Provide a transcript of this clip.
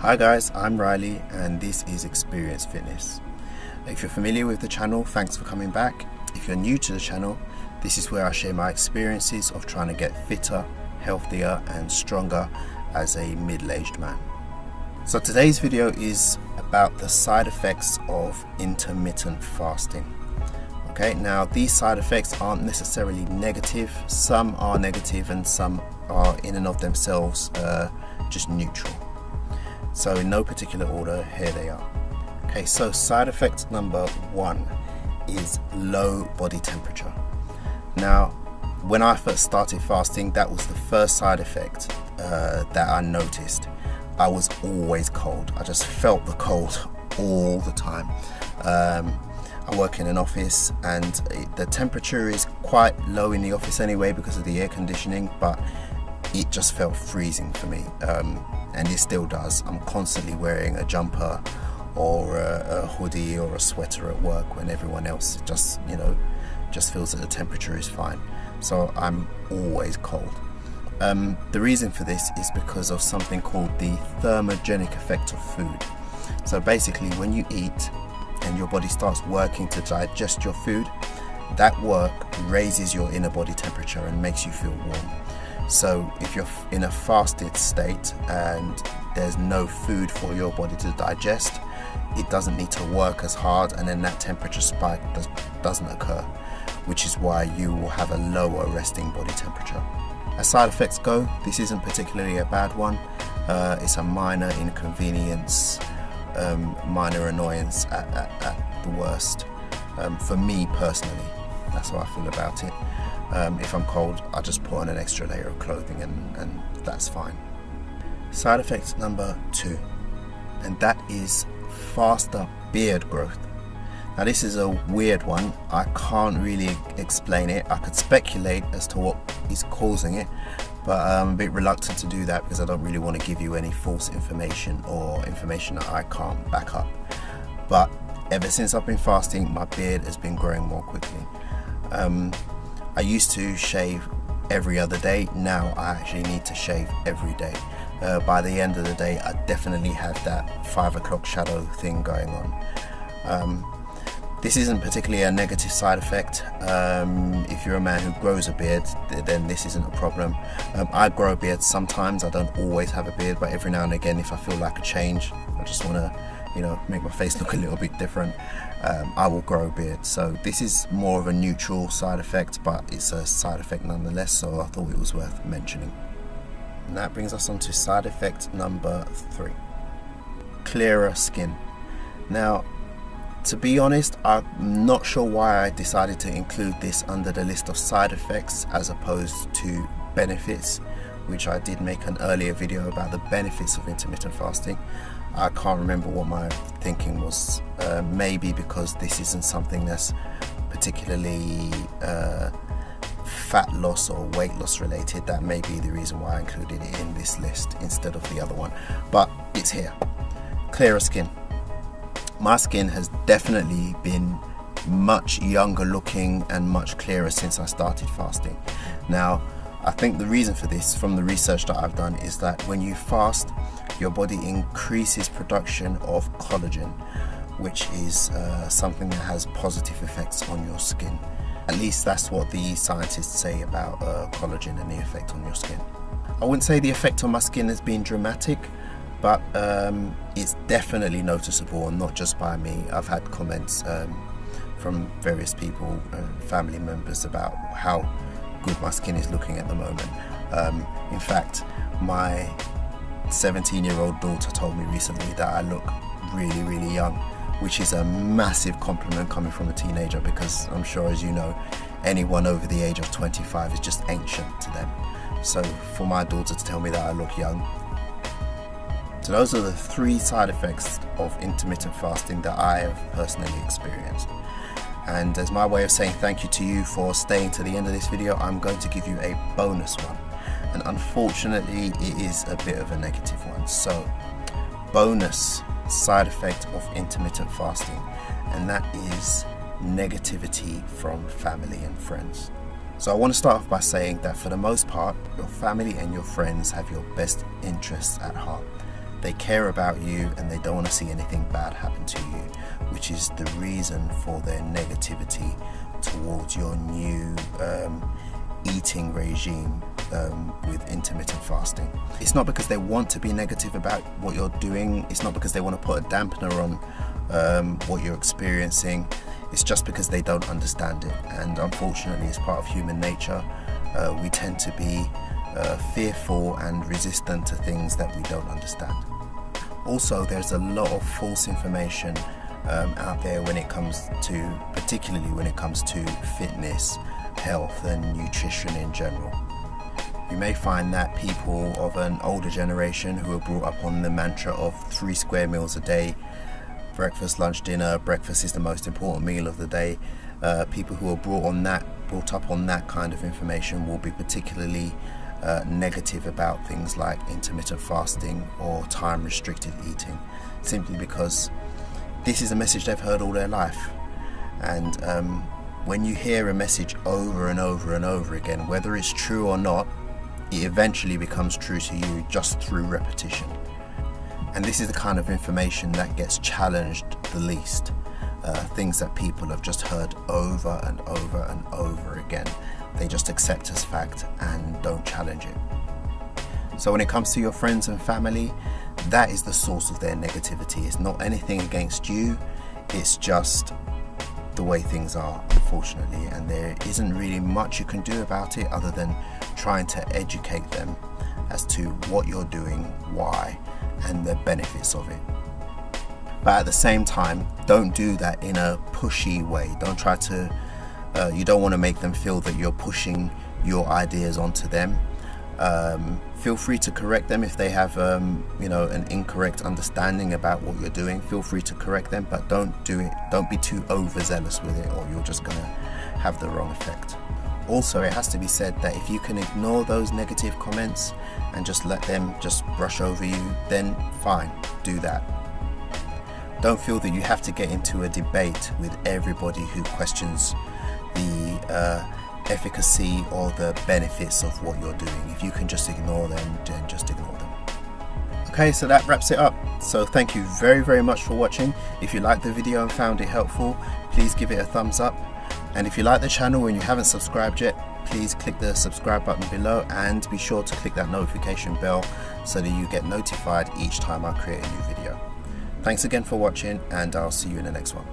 Hi guys, I'm Riley and this is Experience Fitness. If you're familiar with the channel, thanks for coming back. If you're new to the channel, this is where I share my experiences of trying to get fitter, healthier and stronger as a middle-aged man. So today's video is about the side effects of intermittent fasting. Okay, now these side effects aren't necessarily negative. Some are negative and some are in and of themselves just neutral. So in no particular order, here they are. Okay, so side effect number 1 is low body temperature. Now, when I first started fasting, that was the first side effect that I noticed. I was always cold. I just felt the cold all the time. I work in an office and the temperature is quite low in the office anyway because of the air conditioning, but it just felt freezing for me. And it still does. I'm constantly wearing a jumper or a hoodie or a sweater at work when everyone else just feels that the temperature is fine. So I'm always cold. The reason for this is because of something called the thermogenic effect of food. So basically when you eat and your body starts working to digest your food, that work raises your inner body temperature and makes you feel warm. So if you're in a fasted state and there's no food for your body to digest, it doesn't need to work as hard, and then that temperature spike doesn't occur, which is why you will have a lower resting body temperature. As side effects go, this isn't particularly a bad one. It's a minor inconvenience, minor annoyance at the worst. For me personally, that's how I feel about it. If I'm cold, I just put on an extra layer of clothing and that's fine. Side effect number 2, and that is faster beard growth. Now this is a weird one. I can't really explain it. I could speculate as to what is causing it, but I'm a bit reluctant to do that because I don't really want to give you any false information or information that I can't back up. But ever since I've been fasting, my beard has been growing more quickly. I used to shave every other day. Now I actually need to shave every day. By the end of the day, I definitely have that 5 o'clock shadow thing going on. This isn't particularly a negative side effect. If you're a man who grows a beard, then this isn't a problem. I grow a beard sometimes. I don't always have a beard, but every now and again, if I feel like a change, I just want to make my face look a little bit different, I will grow a beard. So this is more of a neutral side effect, but it's a side effect nonetheless, so I thought it was worth mentioning. And that brings us on to side effect number 3, clearer skin. Now, to be honest, I'm not sure why I decided to include this under the list of side effects as opposed to benefits, which I did make an earlier video about the benefits of intermittent fasting. I can't remember what my thinking was. Maybe because this isn't something that's particularly fat loss or weight loss related. That may be the reason why I included it in this list instead of the other one. But it's here. Clearer skin. My skin has definitely been much younger looking and much clearer since I started fasting. Now, I think the reason for this, from the research that I've done, is that when you fast, your body increases production of collagen, which is something that has positive effects on your skin. At least that's what the scientists say about collagen and the effect on your skin. I wouldn't say the effect on my skin has been dramatic, but it's definitely noticeable, and not just by me. I've had comments from various people, family members, about how good my skin is looking at the moment. In fact, my 17-year-old daughter told me recently that I look really, really young, which is a massive compliment coming from a teenager, because I'm sure, as you know, anyone over the age of 25 is just ancient to them. So for my daughter to tell me that I look young. So those are the 3 side effects of intermittent fasting that I have personally experienced. And as my way of saying thank you to you for staying to the end of this video, I'm going to give you a bonus one. And unfortunately, it is a bit of a negative one. So, bonus side effect of intermittent fasting, and that is negativity from family and friends. So I want to start off by saying that for the most part, your family and your friends have your best interests at heart. They care about you and they don't want to see anything bad happen to you, which is the reason for their negativity towards your new eating regime with intermittent fasting. It's not because they want to be negative about what you're doing. It's not because they want to put a dampener on what you're experiencing. It's just because they don't understand it. And unfortunately, it's part of human nature. We tend to be fearful and resistant to things that we don't understand. Also, there's a lot of false information out there when it comes to, particularly when it comes to fitness, health and nutrition in general. You may find that people of an older generation who are brought up on the mantra of 3 square meals a day, breakfast, lunch, dinner, breakfast is the most important meal of the day, people who are brought up on that kind of information will be particularly negative about things like intermittent fasting or time restricted eating, simply because this is a message they've heard all their life. And when you hear a message over and over and over again, whether it's true or not, it eventually becomes true to you just through repetition. And this is the kind of information that gets challenged the least. Things that people have just heard over and over and over again. They just accept as fact and don't challenge it. So when it comes to your friends and family, that is the source of their negativity. It's not anything against you, it's just the way things are, unfortunately, and there isn't really much you can do about it other than trying to educate them as to what you're doing, why, and the benefits of it. But at the same time, don't do that in a pushy way. Don't try to you don't want to make them feel that you're pushing your ideas onto them. Feel free to correct them if they have an incorrect understanding about what you're doing. Feel free to correct them, but don't be too overzealous with it, or you're just going to have the wrong effect. Also, it has to be said that if you can ignore those negative comments and just let them just brush over you, then fine, do that. Don't feel that you have to get into a debate with everybody who questions the efficacy or the benefits of what you're doing. If you can just ignore them, then just ignore them. Okay, so that wraps it up. So thank you very, very much for watching. If you liked the video and found it helpful, please give it a thumbs up. And if you like the channel and you haven't subscribed yet, please click the subscribe button below and be sure to click that notification bell so that you get notified each time I create a new video. Thanks again for watching, and I'll see you in the next one.